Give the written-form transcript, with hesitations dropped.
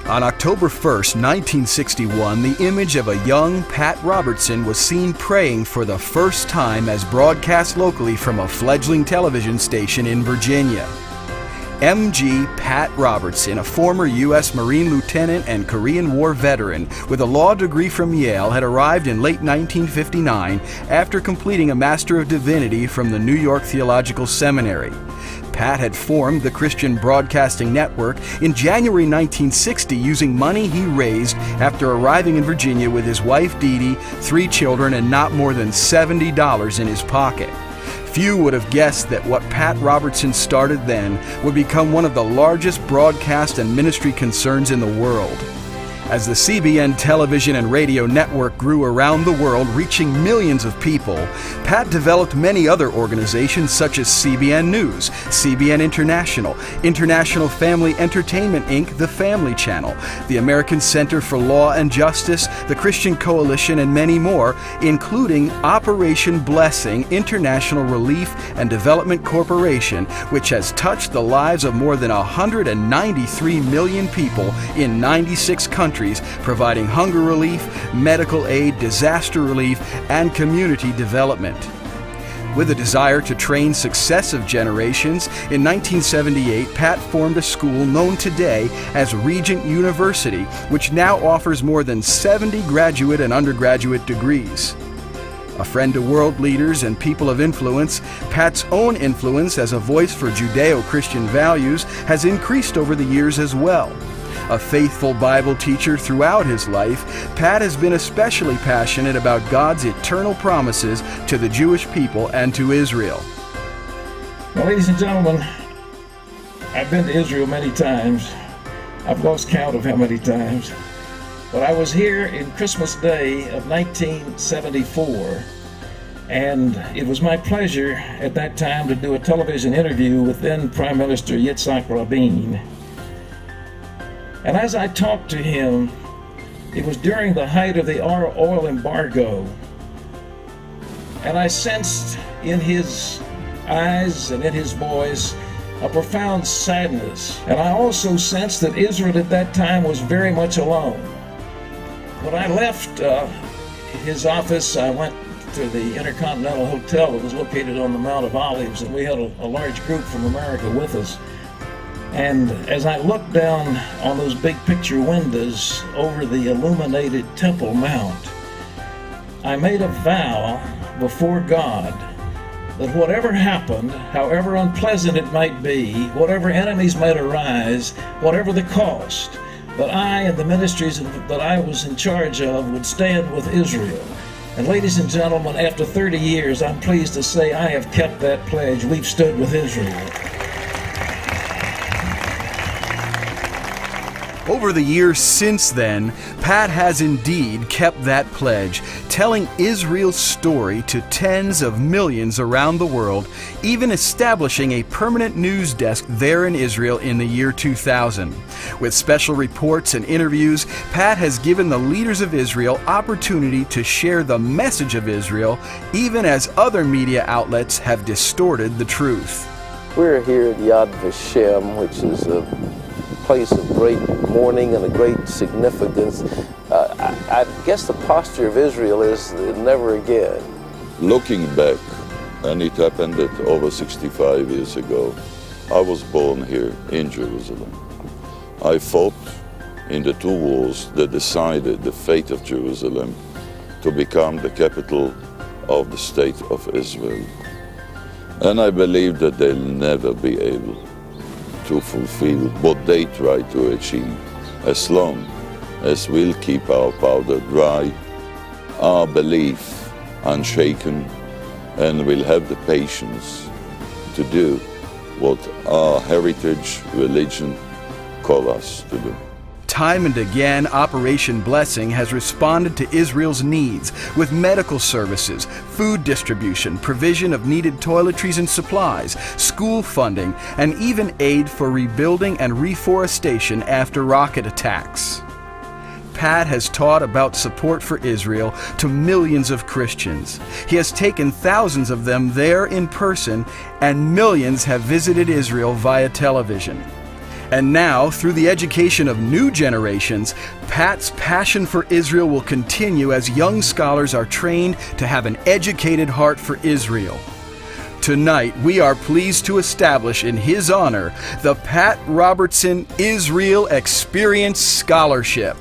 On October 1st, 1961, the image of a young Pat Robertson was seen praying for the first time as broadcast locally from a fledgling television station in Virginia. M.G. Pat Robertson, a former U.S. Marine lieutenant and Korean War veteran with a law degree from Yale, had arrived in late 1959 after completing a Master of Divinity from the New York Theological Seminary. Pat had formed the Christian Broadcasting Network in January 1960 using money he raised after arriving in Virginia with his wife Dee Dee, 3 children, and not more than $70 in his pocket. Few would have guessed that what Pat Robertson started then would become one of the largest broadcast and ministry concerns in the world. As the CBN television and radio network grew around the world, reaching millions of people, Pat developed many other organizations such as CBN News, CBN International, International Family Entertainment Inc., The Family Channel, the American Center for Law and Justice, the Christian Coalition, and many more, including Operation Blessing International Relief and Development Corporation, which has touched the lives of more than 193 million people in 96 countries, providing hunger relief, medical aid, disaster relief, and community development. With a desire to train successive generations, in 1978, Pat formed a school known today as Regent University, which now offers more than 70 graduate and undergraduate degrees. A friend to world leaders and people of influence, Pat's own influence as a voice for Judeo-Christian values has increased over the years as well. A faithful Bible teacher throughout his life, Pat has been especially passionate about God's eternal promises to the Jewish people and to Israel. Well, ladies and gentlemen, I've been to Israel many times. I've lost count of how many times. But I was here in Christmas Day of 1974, and it was my pleasure at that time to do a television interview with then Prime Minister Yitzhak Rabin. And as I talked to him, it was during the height of the oil embargo, and I sensed in his eyes and in his voice a profound sadness. And I also sensed that Israel at that time was very much alone. When I left his office, I went to the Intercontinental Hotel that was located on the Mount of Olives, and we had a large group from America with us. And as I looked down on those big picture windows over the illuminated Temple Mount, I made a vow before God that whatever happened, however unpleasant it might be, whatever enemies might arise, whatever the cost, that I and the ministries that I was in charge of would stand with Israel. And ladies and gentlemen, after 30 years, I'm pleased to say I have kept that pledge. We've stood with Israel. Over the years since then, Pat has indeed kept that pledge, telling Israel's story to tens of millions around the world, even establishing a permanent news desk there in Israel in the year 2000. With special reports and interviews, Pat has given the leaders of Israel opportunity to share the message of Israel, even as other media outlets have distorted the truth. We're here at Yad Vashem, which is a place of great mourning and a great significance. I guess the posture of Israel is never again. Looking back, and it happened over 65 years ago, I was born here in Jerusalem. I fought in the 2 wars that decided the fate of Jerusalem to become the capital of the state of Israel. And I believe that they'll never be able to fulfill what they try to achieve, as long as we'll keep our powder dry, our belief unshaken, and we'll have the patience to do what our heritage, religion, call us to do. Time and again, Operation Blessing has responded to Israel's needs with medical services, food distribution, provision of needed toiletries and supplies, school funding, and even aid for rebuilding and reforestation after rocket attacks. Pat has taught about support for Israel to millions of Christians. He has taken thousands of them there in person, and millions have visited Israel via television. And now, through the education of new generations, Pat's passion for Israel will continue as young scholars are trained to have an educated heart for Israel. Tonight, we are pleased to establish in his honor the Pat Robertson Israel Experience Scholarship.